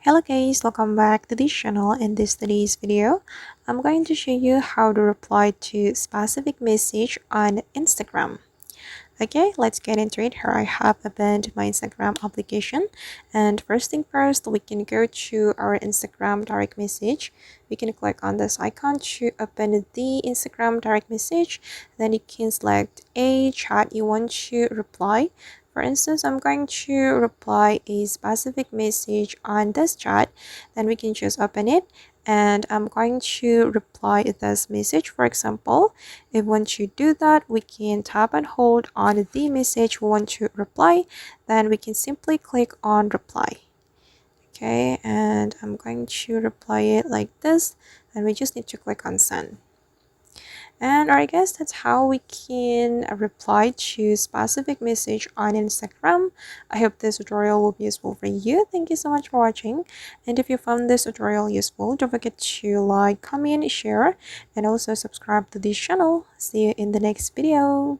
Hello guys, welcome back to this channel. In today's video, I'm going to show you how to reply to specific message on Instagram. Okay, let's get into it. Here I have opened my Instagram application, and first thing first, we can go to our Instagram direct message. We can click on this icon to open the Instagram direct message. Then you can select a chat you want to reply. For instance, I'm going to reply a specific message on this chat. Then we can just open it, and I'm going to reply this message. For example, if once you do that, we can tap and hold on the message we want to reply. Then we can simply click on reply. Okay, and I'm going to reply it like this, and we just need to click on send. And I guess that's how we can reply to specific message on Instagram. I hope this tutorial will be useful for you. Thank you so much for watching. And if you found this tutorial useful, don't forget to like, comment, share, and also subscribe to this channel. See you in the next video.